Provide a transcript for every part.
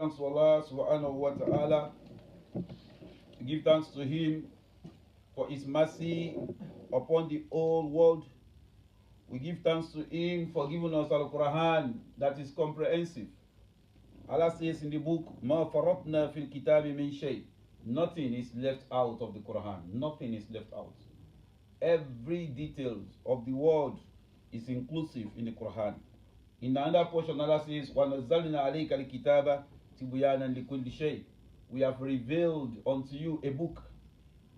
Thanks to Allah subhanahu wa ta'ala. Give thanks to Him for His mercy upon the whole world. We give thanks to Him for giving us Al Quran that is comprehensive. Allah says in the book, Ma faratna fil kitabi min shay. Nothing is left out of the Quran. Nothing is left out. Every detail of the word is inclusive in the Quran. In another portion, Allah says, وَنَزَّلْنَا عَلَيْكَ الْكِتَابَ تِبْيَانًا لِكُلِّ شَيْءٍ. We have revealed unto you a book,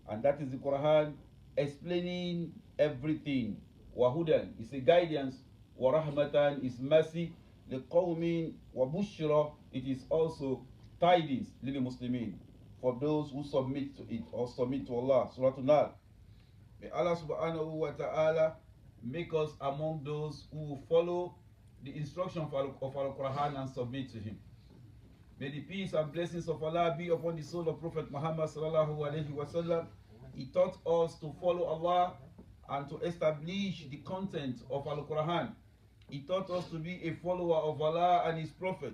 and that is the Quran, explaining everything. وَهُدًى is a guidance, وَرَحْمَةً is mercy, لِقَوْمٍ وَبُشْرًا it is also tidings, lil Muslimin, for those who submit to it or submit to Allah. Surah An-Nahl. May Allah subhanahu wa ta'ala make us among those who will follow the instruction of Al-Quran and submit to Him. May the peace and blessings of Allah be upon the soul of Prophet Muhammad sallallahu alaihi wasallam. He taught us to follow Allah and to establish the content of Al-Quran. He taught us to be a follower of Allah and His Prophet.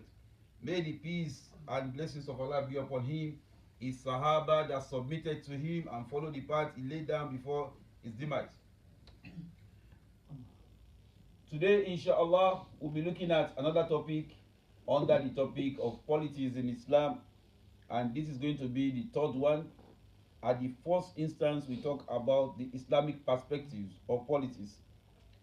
May the peace and blessings of Allah be upon him, his Sahaba that submitted to him and followed the path he laid down before his demise. Today, inshallah, we'll be looking at another topic under the topic of politics in Islam, and this is going to be the third one. At the first instance, we talk about the Islamic perspectives of politics,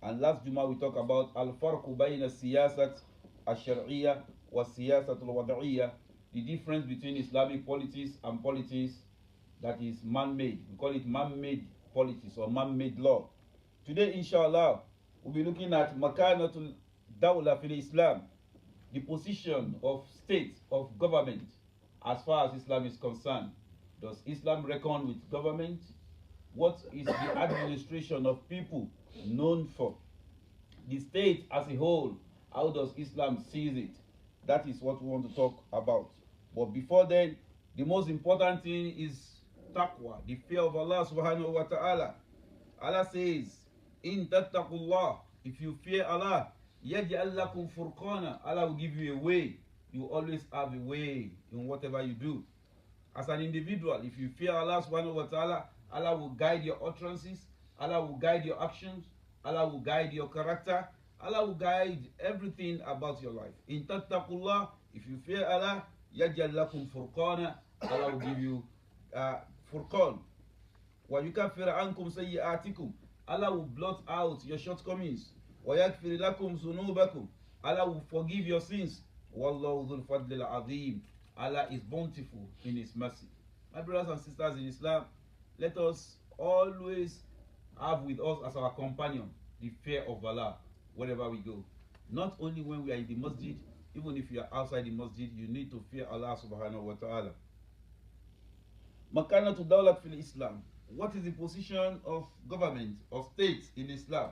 and last Juma we talked about al-farqu bayna siyasat al-shar'iyya wa siyasat al-wad'iyya, the difference between Islamic politics and politics that is man-made. We call it man-made politics or man-made law. Today, inshallah, we'll be looking at makanatul dawla fil Islam, the position of state, of government, as far as Islam is concerned. Does Islam reckon with government? What is the administration of people known for? The state as a whole, how does Islam sees it? That is what we want to talk about. But before then, the most important thing is taqwa, the fear of Allah subhanahu wa ta'ala. Allah says, in tattaqullah, if you fear Allah, yaj'al lakum furqana, Allah will give you a way. You always have a way in whatever you do. As an individual, if you fear Allah subhanahu wa ta'ala, Allah will guide your utterances, Allah will guide your actions, Allah will guide your character, Allah will guide everything about your life. In tattaqullah, if you fear Allah, yaj'al lakum furqana, Allah will give you furqan. Wa yukaffir ankum sayyi'atikum, Allah will blot out your shortcomings. Wa yakfir lakum dhunubakum, Allah will forgive your sins. Wallahu dhul fadlil azim, Allah is bountiful in His mercy. My brothers and sisters in Islam, let us always have with us as our companion the fear of Allah wherever we go. Not only when we are in the masjid, even if you are outside the masjid, you need to fear Allah subhanahu wa ta'ala. Makanatu dawlat fil Islam. What is the position of government, of state in Islam?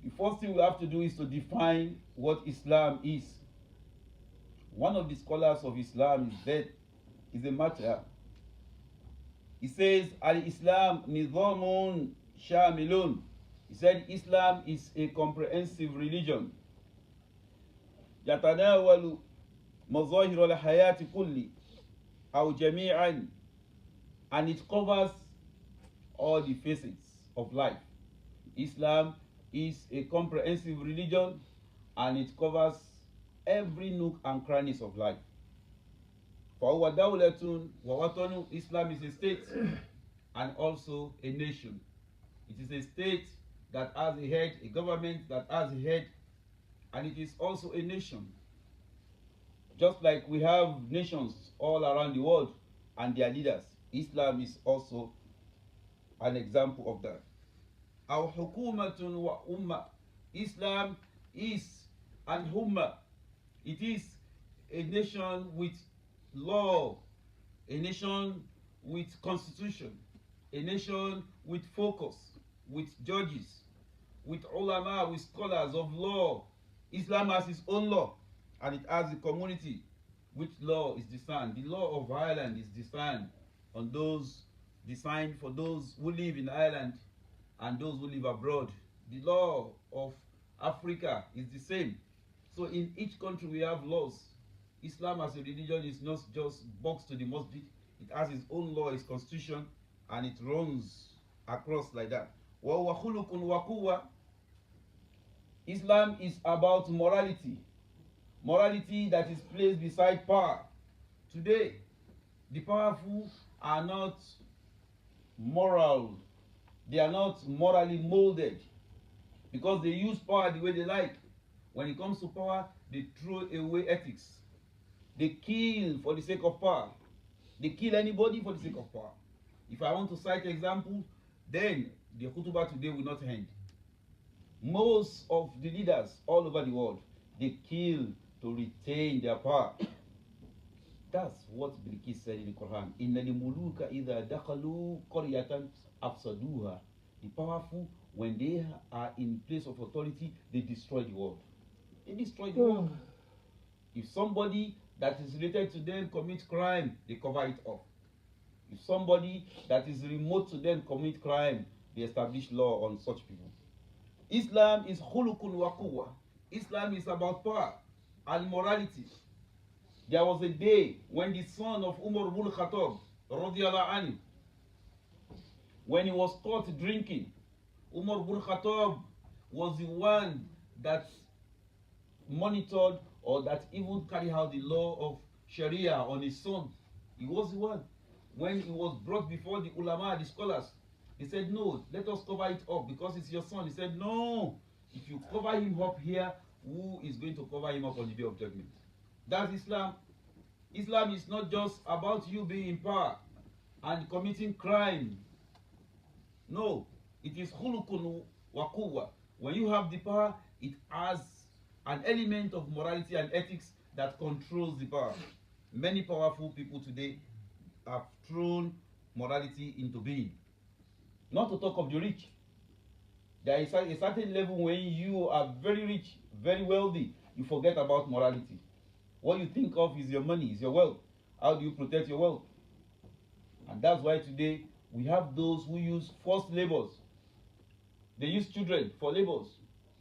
The first thing we have to do is to define what Islam is. One of the scholars of Islam is a matter. He says, Al-Islam nizamun shamilun. He said Islam is a comprehensive religion. Yatanawalu mazahir al-hayati kulli aw jami'an, and it covers all the facets of life. Islam is a comprehensive religion and it covers every nook and crannies of life. فَهُوَ دَوْلَةٌ وَوَطَنٌ, Islam is a state and also a nation. It is a state that has a head, a government that has a head, and it is also a nation. Just like we have nations all around the world and their leaders, Islam is also an example of that. Our hukumatun wa umma, Islam is an ummah. It is a nation with law, a nation with constitution, a nation with focus, with judges, with ulama, with scholars of law. Islam has its own law, and it has a community which law is designed. The law of Ireland is designed for those who live in Ireland and those who live abroad. The law of Africa is the same. So in each country we have laws. Islam as a religion is not just boxed to the masjid. It has its own law, its constitution, and it runs across like that. وَهُوَ خُلُقٌ وَقُوَّةٌ. Islam is about morality. Morality that is placed beside power. Today, the powerful are not moral. They are not morally molded because they use power the way they like. When it comes to power, they throw away ethics. They kill for the sake of power. They kill anybody for the sake of power. If I want to cite examples, then the khutbah today will not end. Most of the leaders all over the world, they kill to retain their power. That's what Bilqis said in the Quran. Inna limuluka idha dakhalu qaryatan afsaduha. The powerful, when they are in place of authority, they destroy the world. They destroy the world. If somebody that is related to them commits crime, they cover it up. If somebody that is remote to them commits crime, they establish law on such people. Islam is khulukun wa quwwa. Islam is about power and morality. There was a day when the son of Umar ibn Khattab, radiyallahu anhu, when he was caught drinking, Umar ibn Khattab was the one that monitored or that even carried out the law of Sharia on his son. He was the one. When he was brought before the ulama, the scholars, he said, no, let us cover it up because it's your son. He said, no, if you cover him up here, who is going to cover him up on the day of judgment? That's Islam. Islam is not just about you being in power and committing crime. No, it is khulukun wa quwwa. When you have the power, it has an element of morality and ethics that controls the power. Many powerful people today have thrown morality into being. Not to talk of the rich. There is a certain level when you are very rich, very wealthy, you forget about morality. What you think of is your money, is your wealth. How do you protect your wealth? And that's why today we have those who use forced labors. They use children for labors.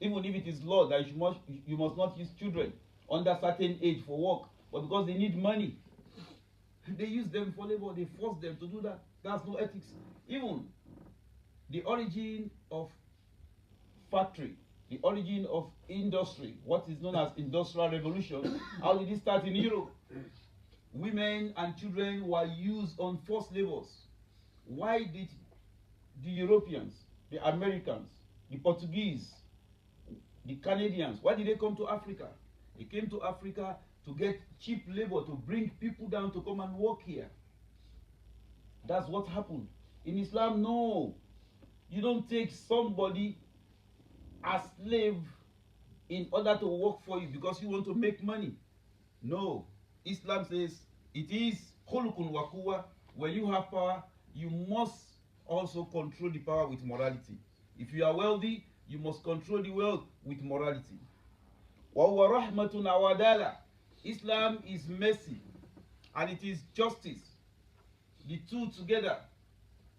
Even if it is law that you must not use children under certain age for work, but because they need money, they use them for labor, they force them to do that. That's no ethics. Even the origin of factory, the origin of industry, what is known as industrial revolution, how did it start in Europe? Women and children were used on forced labors. Why did the Europeans, the Americans, the Portuguese, the Canadians, why did they come to Africa? They came to Africa to get cheap labor, to bring people down to come and work here. That's what happened. In Islam, no. You don't take somebody as slave in order to work for you because you want to make money. No. Islam says it is khulukun wa quwwa. When you have power, you must also control the power with morality. If you are wealthy, you must control the wealth with morality. Wa huwa rahmatun wa adala. Islam is mercy and it is justice. The two together.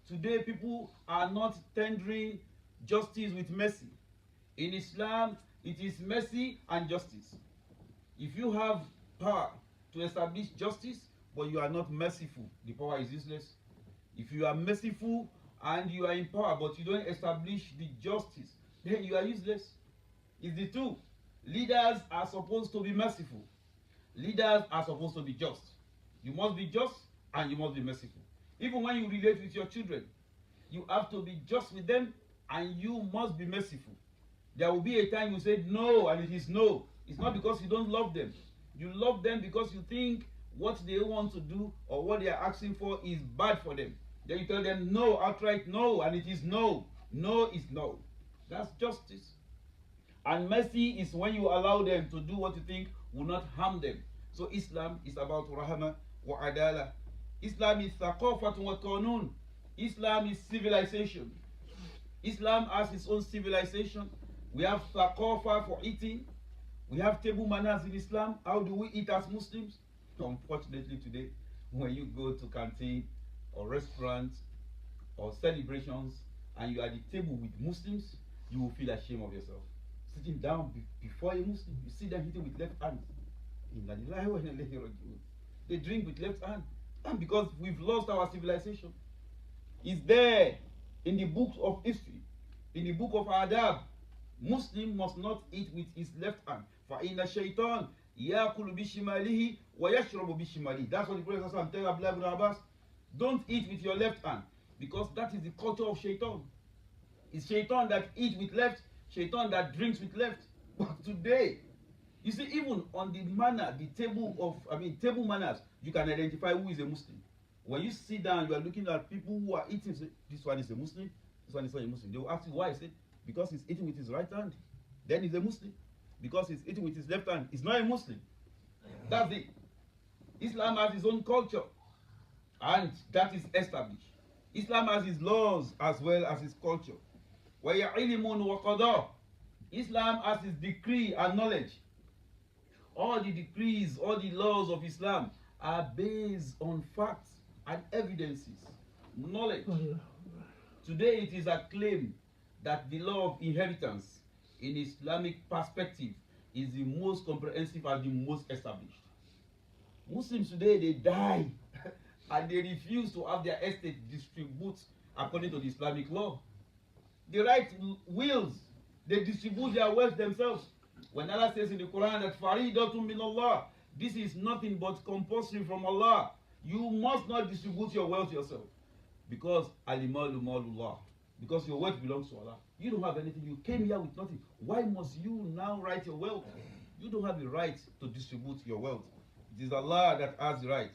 Today people are not tendering justice with mercy. In Islam, it is mercy and justice. If you have power to establish justice, but you are not merciful, the power is useless. If you are merciful and you are in power, but you don't establish the justice, then you are useless. It's the two. Leaders are supposed to be merciful. Leaders are supposed to be just. You must be just and you must be merciful. Even when you relate with your children, you have to be just with them and you must be merciful. There will be a time you say no and it is no. It's not because you don't love them. You love them because you think what they want to do or what they are asking for is bad for them. Then you tell them no, outright no, and it is no. No is no. That's justice. And mercy is when you allow them to do what you think will not harm them. So Islam is about rahma wa adala. Islam is thaqafat wa qanun. Islam is civilization. Islam has its own civilization. We have thaqafa for eating. We have table manners in Islam. How do we eat as Muslims? Unfortunately today, when you go to canteen or restaurants or celebrations and you are at the table with Muslims, you will feel ashamed of yourself. sitting down before a Muslim, you see them eating with left hand. They drink with left hand. And because we've lost our civilization. It's there in the books of history, in the book of Adab. Muslim must not eat with his left hand. فَإِنَّ الشَّيْطَانَ يَأْكُلُ بِشِمَالِهِ وَيَشْرَبُ بِشِمَالِهِ. That's what the Prophet ﷺ tells Abdullah ibn Abbas. Don't eat with your left hand, because that is the culture of shaitan. It's shaitan that eats with left, shaitan that drinks with left. But today, you see, even on the manner, the table manners, you can identify who is a Muslim. When you sit down, you are looking at people who are eating. Say, this one is a Muslim, this one is not a Muslim. They will ask you why. Say, because he's eating with his right hand, then he's a Muslim. Because he's eating with his left hand, he's not a Muslim. That's it. Islam has its own culture, and that is established. Islam has its laws as well as its culture. Islam has its decree and knowledge. All the decrees, all the laws of Islam are based on facts and evidences, knowledge. Today it is a claim that the law of inheritance in Islamic perspective is the most comprehensive and the most established. Muslims today, they die and they refuse to have their estate distribute according to the Islamic law. They write wills, they distribute their wealth themselves. When Allah says in the Quran that Faridatun min Allah, this is nothing but compulsory from Allah. You must not distribute your wealth yourself. Because Alimalu Malullah. Because your wealth belongs to Allah. You don't have anything. You came here with nothing. Why must you now write your wealth? You don't have the right to distribute your wealth. It is Allah that has the right.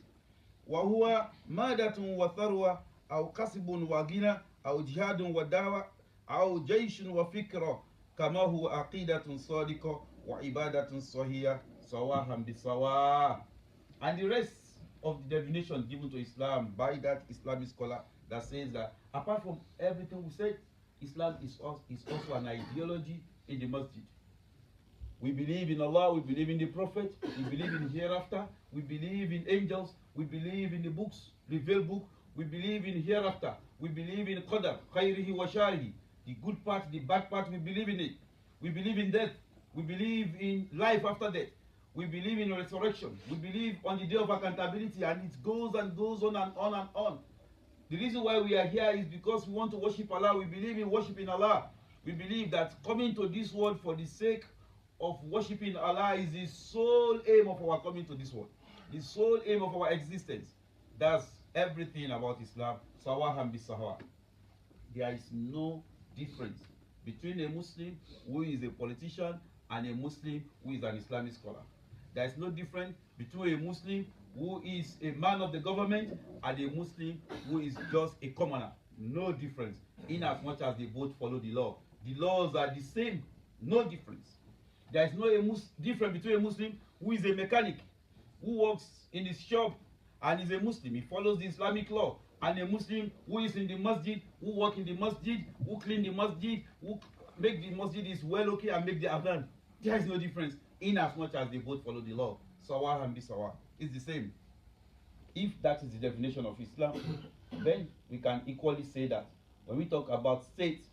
وَهُوَ مَادَةٌ وَثَرْوَةٌ أَوْ كَسِبٌ وَغِنَى أَوْ جِهَادٌ وَدَعْوَةٌ أَوْ جَيْشٌ وَفِكْرٌ كَمَا هُوَ عَقِيدَةٌ صَادِقَةٌ وَعِبَادَةٌ صَحِيحَةٌ سَوَاءً بِسَوَاءٍ. And the rest of the definition given to Islam by that Islamic scholar that says that apart from everything we said, Islam is also an ideology in the masjid. We believe in Allah, we believe in the Prophet, we believe in hereafter, we believe in angels, we believe in the books, revealed book, we believe in hereafter, we believe in Qadar, Khairihi wa Sharihi, the good part, the bad part, we believe in it. We believe in death, we believe in life after death, we believe in resurrection, we believe on the day of accountability, and it goes and goes on and on and on. The reason why we are here is because we want to worship Allah. We believe in worshiping Allah. We believe that coming to this world for the sake of worshiping Allah is the sole aim of our coming to this world. The sole aim of our existence. That's everything about Islam. Sawahan bi sawa. There is no difference between a Muslim who is a politician and a Muslim who is an Islamic scholar. There is no difference between a Muslim who is a man of the government and a Muslim who is just a commoner. No difference, in as much as they both follow the law. The laws are the same, no difference. There is no difference between a Muslim who is a mechanic, who works in his shop and is a Muslim. He follows the Islamic law. And a Muslim who is in the masjid, who work in the masjid, who clean the masjid, who make the masjid is well okay and make the adhan. There is no difference, in as much as they both follow the law. Sawa and bisawa. It's the same. If that is the definition of Islam, then we can equally say that when we talk about state,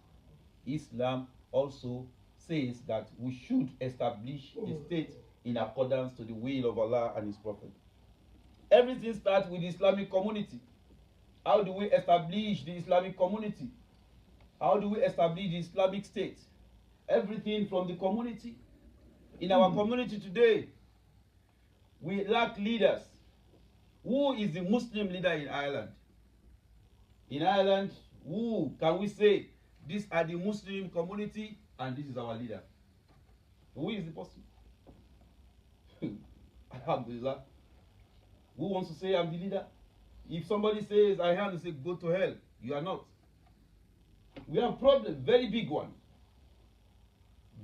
Islam also says that we should establish a state in accordance to the will of Allah and His Prophet. Everything starts with the Islamic community. How do we establish the Islamic community? How do we establish the Islamic state? Everything from the community. In our community today, we lack leaders. Who is the Muslim leader in Ireland? In Ireland, who can we say, these are the Muslim community and this is our leader? Who is the person? Alhamdulillah. Who wants to say I'm the leader? If somebody says I am, they say go to hell. You are not. We have a problem, very big one.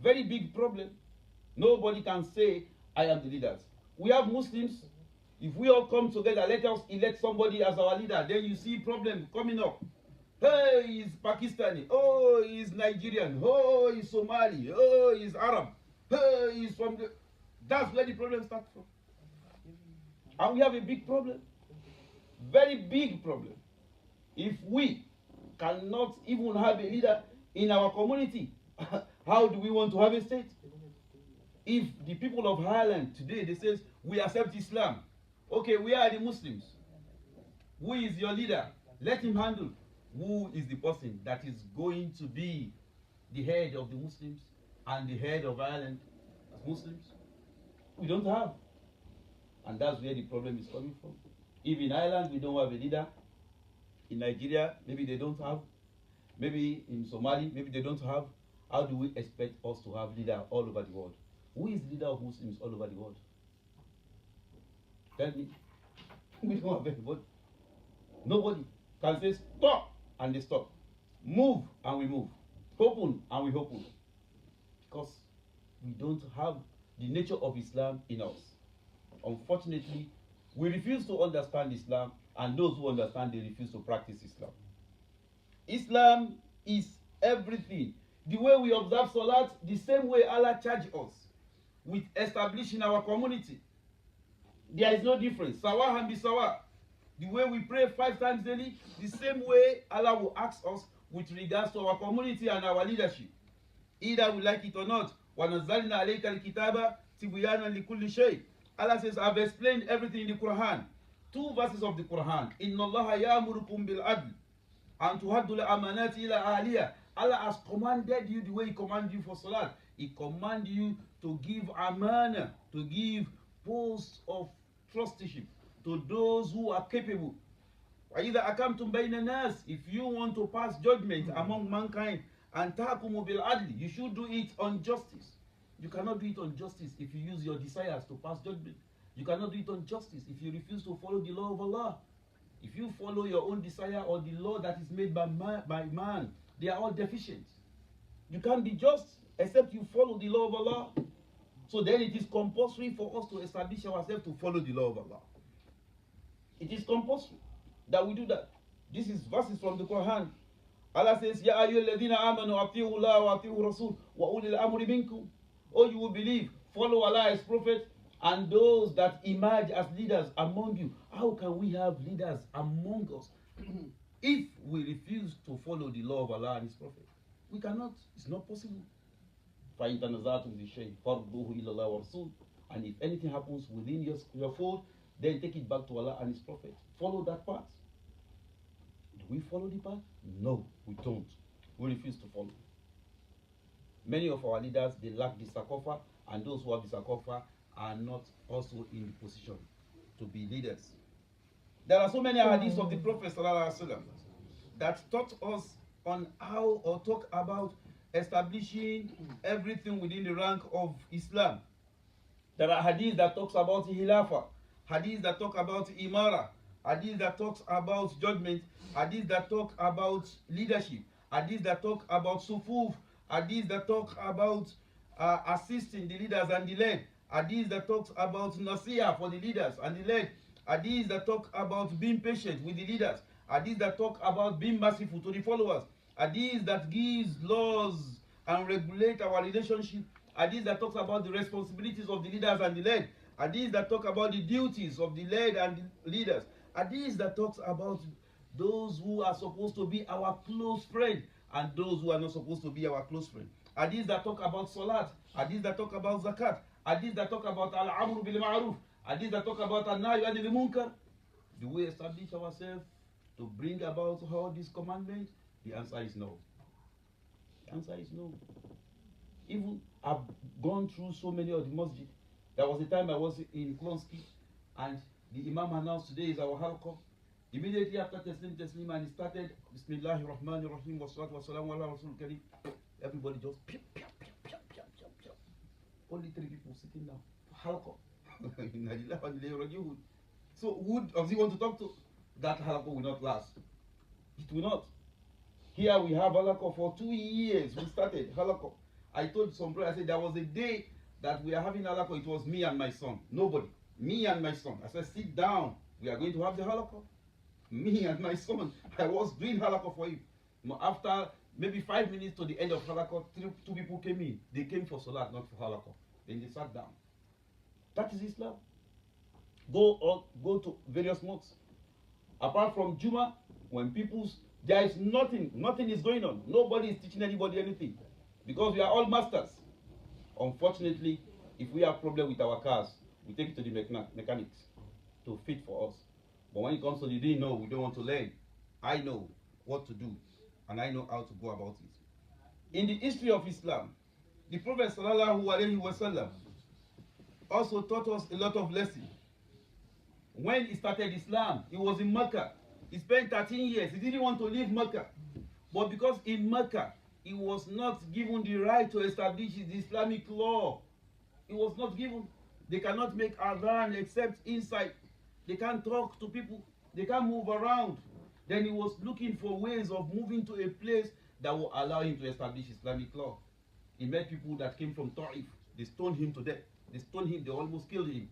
Very big problem. Nobody can say I am the leaders. We have Muslims. If we all come together, let us elect somebody as our leader. Then you see problem coming up. Hey, he's Pakistani. Oh, he's Nigerian. Oh, he's Somali. Oh, he's Arab. Hey, he's from the... That's where the problem starts from. And we have a big problem. Very big problem. If we cannot even have a leader in our community, How do we want to have a state? If the people of Ireland today, they say, we accept Islam. Okay, we are the Muslims. Who is your leader? Let him handle. Who is the person that is going to be the head of the Muslims and the head of Ireland as Muslims? We don't have. And that's where the problem is coming from. If in Ireland we don't have a leader, in Nigeria, maybe they don't have, maybe in Somali, maybe they don't have, how do we expect us to have leader all over the world? Who is leader of Muslims all over the world? Tell me. We don't have anybody. Nobody can say stop and they stop. Move and we move. Open and we open. Because we don't have the nature of Islam in us. Unfortunately, we refuse to understand Islam, and those who understand, they refuse to practice Islam. Islam is everything. The way we observe Salat, the same way Allah charged us with establishing our community. There is no difference. Sawa and bisawa. The way we pray 5 times daily, the same way Allah will ask us with regards to our community and our leadership. Either we like it or not. وَنَزَّلْنَا عَلَيْكَ الْكِتَابَ تِبْيَانًا لِكُلِّ شَيْءٍ. Allah says, I've explained everything in the Quran. 2 verses of the Quran. إِنَّ اللَّهَ يَأْمُرُكُمْ بِالْعَدْلِ أَنْ تُهَدُّوا الْأَمَانَاتِ إِلَى أَهْلِهَا. Allah has commanded you the way He commanded you for Salat. He commanded you to give amana, to give posts of trusteeship to those who are capable. وَإِذَا أَكَمْتُمْ بَيْنَ النَّاسِ. If you want to pass judgment among mankind, and تَحْكُمُوا بِالْعَدْلِ, you should do it on justice. You cannot do it on justice if you use your desires to pass judgment. You cannot do it on justice if you refuse to follow the law of Allah. If you follow your own desire or the law that is made by man, they are all deficient. You can't be just except you follow the law of Allah. So then it is compulsory for us to establish ourselves to follow the law of Allah. It is compulsory that we do that. This is verses from the Quran. Allah says, Ya ayyuhalladhina amanu ati'u Allah wa ati'u Rasul wa ulil amri minkum. Oh, you will believe, follow Allah as prophet and those that emerge as leaders among you. How can we have leaders among us if we refuse to follow the law of Allah and His prophet? We cannot. It's not possible. فَإِن تَنَازَعْتُمْ فِي شَيْءٍ فَرُدُّوهُ إِلَى اللَّهِ وَالرَّسُولِ. And if anything happens within your fold, then take it back to Allah and His prophet. Follow that path. Do we follow the path? No, we don't. We refuse to follow. Many of our leaders, they lack the sarcophagus, and those who have the sarcophagus are not also in the position to be leaders. There are so many hadiths of the Prophet ﷺ that taught us on how or talk about establishing everything within the rank of Islam. There are hadiths that talks about Hilafah, hadiths that talk about Imara, hadiths that talks about judgment, hadiths that talk about leadership, hadiths that talk about sufuf, hadiths that talk about assisting the leaders and the led, hadiths that talks about nasiyah for the leaders and the led, hadiths that talk about being patient with the leaders, hadiths that talk about being merciful to the followers, hadiths that gives laws and regulate our relationship, hadiths that talks about the responsibilities of the leaders and the led, hadiths that talk about the duties of the led and the leaders, hadiths that talks about those who are supposed to be our close friend and those who are not supposed to be our close friend. Hadiths that talk about salat, hadiths that talk about zakat, hadiths that talk about al-amru bil ma'ruf, hadiths that talk about an-nahyu anil munkar. Do we establish ourselves to bring about all these commandments? The answer is no. The answer is no. Even I've gone through so many of the masjid. There was a time I was in Klonsky and the Imam announced today is our halqa. Immediately after Taslim and he started Bismillahir Rahmanir Rahim wa salatu wa salamu ala Rasul Kareem. Everybody just only 3 people sitting down. Halqa. So who does he want to talk to? That halqa will not last. It will not. Here we have halqa for 2 years. We started halqa. I told some brother, I said there was a day that we are having halqa. It was me and my son. Nobody. Me and my son. I said sit down. We are going to have the halqa. Me and my son. I was doing halqa for him. After maybe 5 minutes to the end of halqa, 2 people came in. They came for salat, not for halqa. Then they sat down. That is Islam. Go to various mosques. Apart from Juma, when there is nothing is going on. Nobody is teaching anybody anything. because we are all masters. Unfortunately, if we have problem with our cars, we take it to the mechanics to fit for us. But when it comes to the deen, no, we don't want to learn. I know what to do, and I know how to go about it. In the history of Islam, the Prophet sallallahu alaihi wasallam also taught us a lot of lessons. When he started Islam, he was in Mecca. He spent 13 years. He didn't want to leave Mecca. But because in Mecca, he was not given the right to establish the Islamic law. He was not given. They cannot make adhan except inside. They can't talk to people. They can't move around. Then he was looking for ways of moving to a place that will allow him to establish Islamic law. He met people that came from Ta'if. They stoned him to death. They stoned him. They almost killed him.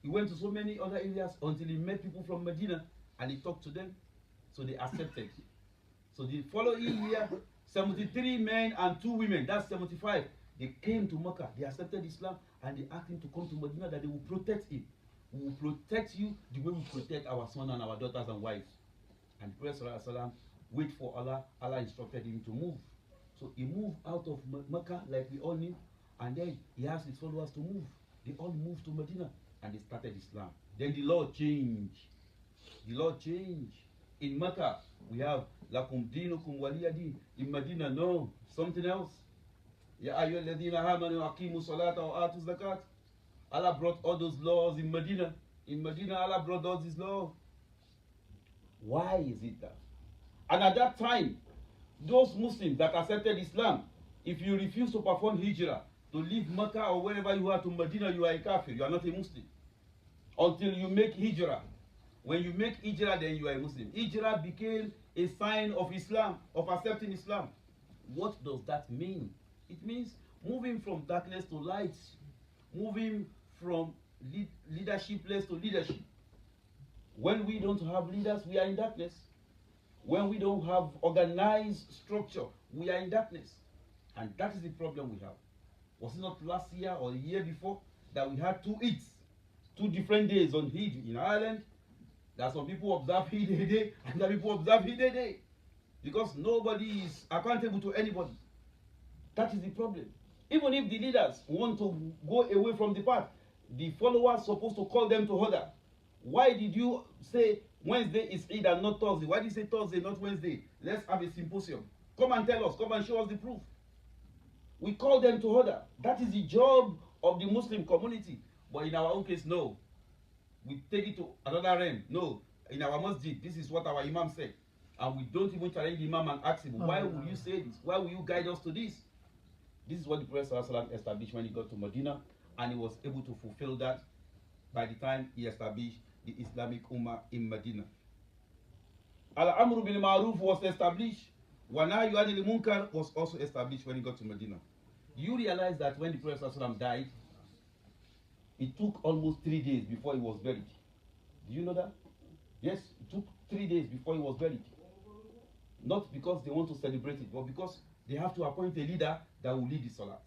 He went to so many other areas until he met people from Medina and he talked to them. So they accepted. So the following year, 73 men and 2 women, that's 75, they came to Mecca. They accepted Islam and they asked him to come to Medina, that they will protect him. We will protect you the way we protect our sons and our daughters and wives. And the Prophet wait for Allah. Allah instructed him to move. So he moved out of Mecca like we all knew, and then he asked his followers to move. They all moved to Medina and they started Islam. Then the law changed. The law changed. In Mecca, we have Lakum dinukum waliyadin. In Medina, no, something else. Ya ayyuhalladhina amanu aqimu salata wa atu zakat. Allah brought all those laws in Medina. In Medina, Allah brought all these laws. Why is it that? And at that time, those Muslims that accepted Islam, if you refuse to perform hijrah, to leave Mecca or wherever you are to Medina, you are a kafir. You are not a Muslim. Until you make hijrah. When you make hijrah, then you are a Muslim. Hijrah became a sign of Islam, of accepting Islam. What does that mean? It means moving from darkness to light. Moving from leadershipless to leadership. When we don't have leaders, we are in darkness. When we don't have organized structure, we are in darkness. And that is the problem we have. Was it not last year or the year before that we had 2 Eids, 2 different days on Eid in Ireland? That some people observe Eid a day and other people observe Eid a day. Because nobody is accountable to anybody. That is the problem. Even if the leaders want to go away from the path, the followers are supposed to call them to order. Why did you say Wednesday is Eid and not Thursday? Why did you say Thursday, not Wednesday? Let's have a symposium. Come and tell us. Come and show us the proof. We call them to order. That is the job of the Muslim community. But in our own case, no. We take it to another realm. No. In our masjid, this is what our imam said. And we don't even challenge the imam and ask him, why will you say this? Why will you guide us to this? This is what the Prophet ﷺ established when he got to Medina. And he was able to fulfill that by the time he established the Islamic Ummah in Medina. Al-Amr bil Ma'ruf was established. Wa Nahyu Anil Munkar was also established when he got to Medina. Do you realize that when the Prophet ﷺ died, it took almost 3 days before he was buried? Do you know that? Yes, it took 3 days before he was buried. Not because they want to celebrate it, but because they have to appoint a leader that will lead the Salat.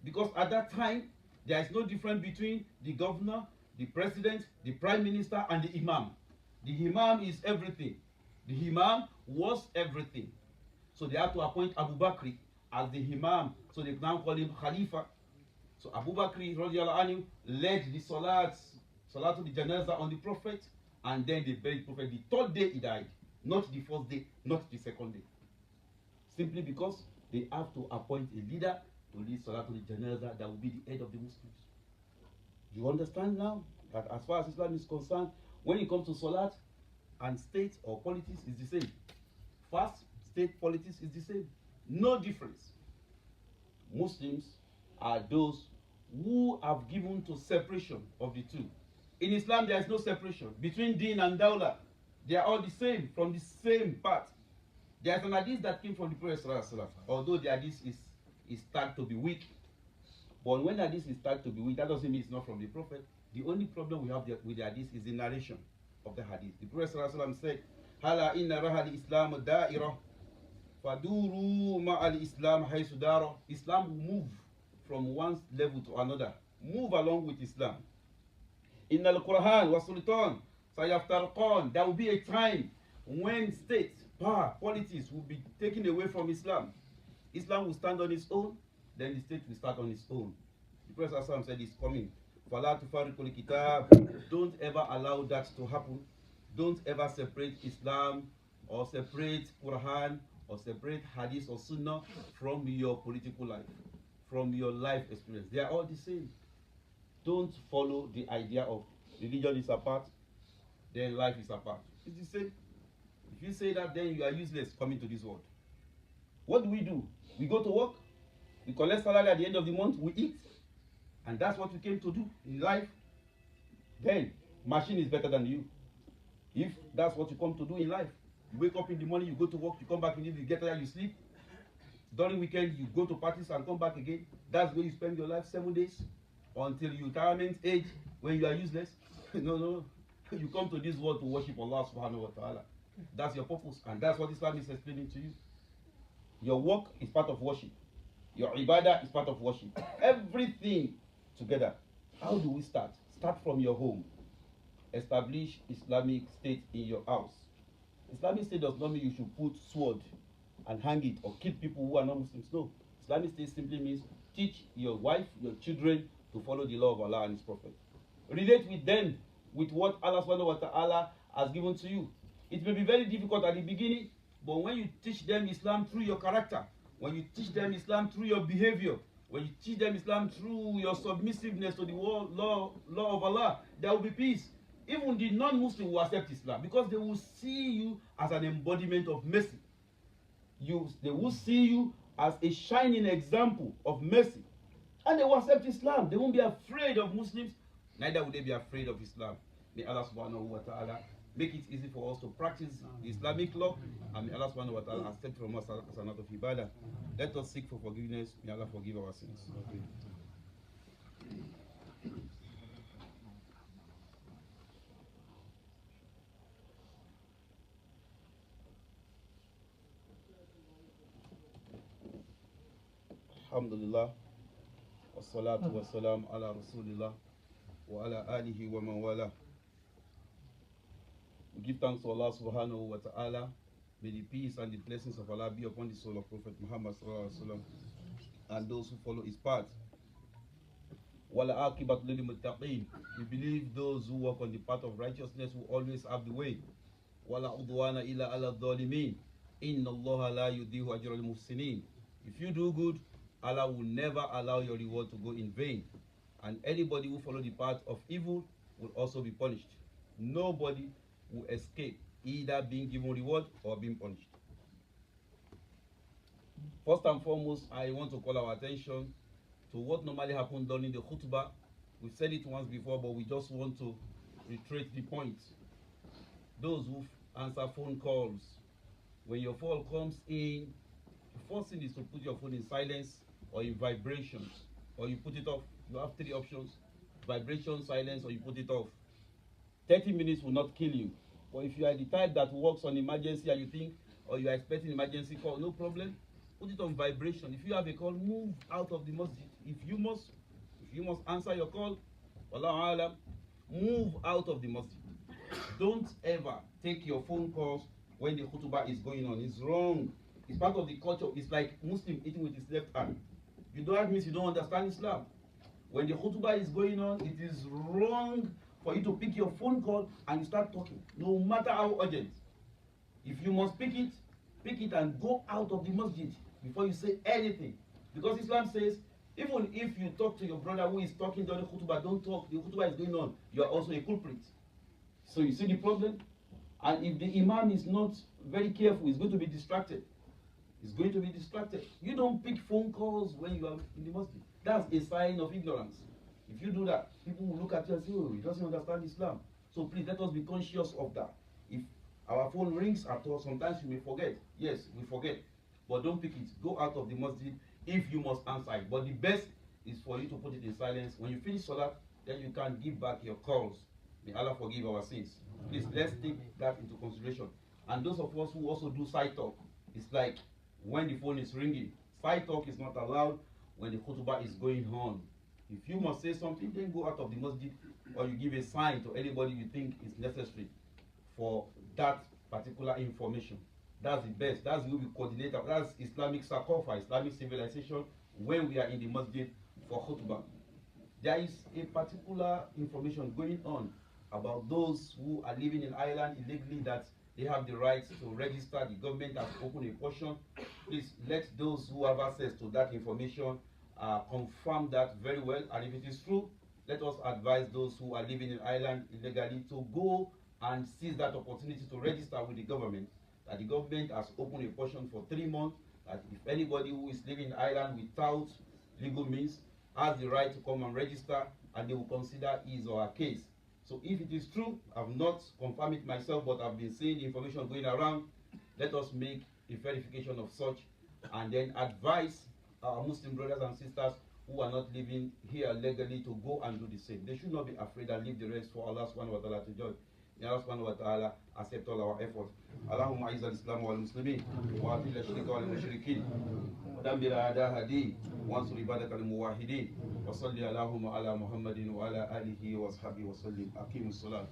Because at that time, there is no difference between the governor, the president, the prime minister, and the imam. The imam is everything. The imam was everything. So they have to appoint Abu Bakr as the imam. So they now call him Khalifa. So Abu Bakr radiallahu anhu led the Salatul Janaza on the Prophet, and then they buried the Prophet. The 3rd day he died, not the 1st day, not the 2nd day. Simply because they have to appoint a leader to lead Salatul Janaza that will be the head of the Muslims. You understand now that as far as Islam is concerned, when it comes to Salat and state or politics is the same. Fast, state, politics is the same. No difference. Muslims are those who have given to separation of the two. In Islam, there is no separation between Deen and Dawla. They are all the same, from the same path. There is an hadith that came from the Prophet ﷺ, although the hadith is tagged to be weak. But when hadith is tagged to be weak, that doesn't mean it's not from the Prophet. The only problem we have with the hadith is the narration of the hadith. The Prophet ﷺ said, Hala inna rahal Islam da'ira, faduru ma'al Islam haythu dara. Islam will move from one level to another. Move along with Islam. In al-Quran wa sultan sayaftarqan. There will be a time when state, power, politics will be taken away from Islam. Islam will stand on its own, then the state will start on its own. The Prophet said it's coming. Fala tufarriqul kitab. Don't ever allow that to happen. Don't ever separate Islam or separate Quran or separate Hadith or Sunnah from your political life, from your life experience. They are all the same. Don't follow the idea of religion is apart, then life is apart. It's the same. If you say that, then you are useless coming to this world. What do? We go to work, we collect salary at the end of the month, we eat, and that's what we came to do in life. Then machine is better than you. If that's what you come to do in life, you wake up in the morning, you go to work, you come back in the evening, you get tired, you sleep. During weekend, you go to parties and come back again. That's where you spend your life 7 days until your retirement age when you are useless. No. You come to this world to worship Allah subhanahu wa ta'ala. That's your purpose, and that's what Islam is explaining to you. Your work is part of worship. Your ibadah is part of worship. Everything together. How do we start? Start from your home. Establish Islamic State in your house. Islamic State does not mean you should put sword and hang it or kill people who are not Muslims. No. Islamic State simply means teach your wife, your children to follow the law of Allah and His Prophet. Relate with them with what Allah subhanahu wa ta'ala has given to you. It may be very difficult at the beginning, but when you teach them Islam through your character, when you teach them Islam through your behavior, when you teach them Islam through your submissiveness to the law of Allah, there will be peace. Even the non-Muslim will accept Islam because they will see you as an embodiment of mercy. They will see you as a shining example of mercy. And they will accept Islam. They won't be afraid of Muslims, neither will they be afraid of Islam. May Allah subhanahu wa ta'ala make it easy for us to practice the Islamic law, and may Allah subhanahu wa ta'ala accept from us as an act of ibadah. Let us seek for forgiveness. May Allah forgive our sins. Alhamdulillah. Wassalatu wassalam ala Rasulillah wa ala alihi wa man wala. We give thanks to Allah subhanahu wa ta'ala. May the peace and the blessings of Allah be upon the soul of Prophet Muhammad sallallahu alaihi wasallam and those who follow his path. Wala akibat lil muttaqin. We believe those who walk on the path of righteousness will always have the way. Wala udwana illa ala dhalimin. Inna Allah la yudihu ajra al muhsinin. If you do good, Allah will never allow your reward to go in vain. And anybody who follows the path of evil will also be punished. Nobody will escape either being given reward or being punished. First and foremost, I want to call our attention to what normally happens during the khutbah. We've said it once before, but we just want to reiterate the point. Those who answer phone calls, when your phone comes in, the first thing is to put your phone in silence or in vibrations, or you put it off. You have 3 options: vibration, silence, or you put it off. 30 minutes will not kill you. But if you are the type that works on emergency and you think, or you are expecting emergency call, no problem, put it on vibration. If you have a call, move out of the masjid. If you must answer your call, wallahu alam, move out of the masjid. Don't ever take your phone calls when the khutbah is going on. It's wrong. It's part of the culture. It's like Muslim eating with his left hand. You don't mean you don't understand Islam. When the khutbah is going on, it is wrong for you to pick your phone call and you start talking, no matter how urgent. If you must pick it and go out of the masjid before you say anything. Because Islam says, even if you talk to your brother who is talking during the khutbah, don't talk, the khutbah is going on, you are also a culprit. So you see the problem? And if the imam is not very careful, he's going to be distracted. He's going to be distracted. You don't pick phone calls when you are in the masjid. That's a sign of ignorance. If you do that, people will look at you and say, oh, he doesn't understand Islam. So please, let us be conscious of that. If our phone rings at all, sometimes we may forget. Yes, we forget. But don't pick it. Go out of the masjid if you must answer it. But the best is for you to put it in silence. When you finish salat, then you can give back your calls. May Allah forgive our sins. Please, let's take that into consideration. And those of us who also do side talk, it's like when the phone is ringing. Side talk is not allowed when the khutbah is going on. If you must say something, then go out of the masjid, or you give a sign to anybody you think is necessary for that particular information. That's the best. That's who we coordinate. That's Islamic Sakofa, Islamic civilization, when we are in the masjid for khutbah. There is a particular information going on about those who are living in Ireland illegally, that they have the right to register. The government has opened a portion. Please let those who have access to that information confirm that very well. And if it is true, let us advise those who are living in Ireland illegally to go and seize that opportunity to register with the government. That the government has opened a portion for 3 months. That if anybody who is living in Ireland without legal means has the right to come and register, and they will consider his or her case. So if it is true, I've not confirmed it myself, but I've been seeing the information going around. Let us make a verification of such, and then advise our Muslim brothers and sisters who are not living here legally to go and do the same. They should not be afraid and leave the rest for Allah subhanahu wa ta'ala to judge. May Allah subhanahu wa ta'ala accept all our efforts. Allahumma izz al-Islam wal muslimin wa adil ash-shirka wal mushrikeen wa dammir a'da'a din wa ansur ibadaka al-muwahhidin wa salli Allahumma ala Muhammadin wa ala alihi wa ashabihi wa sallim. Aqimus salat.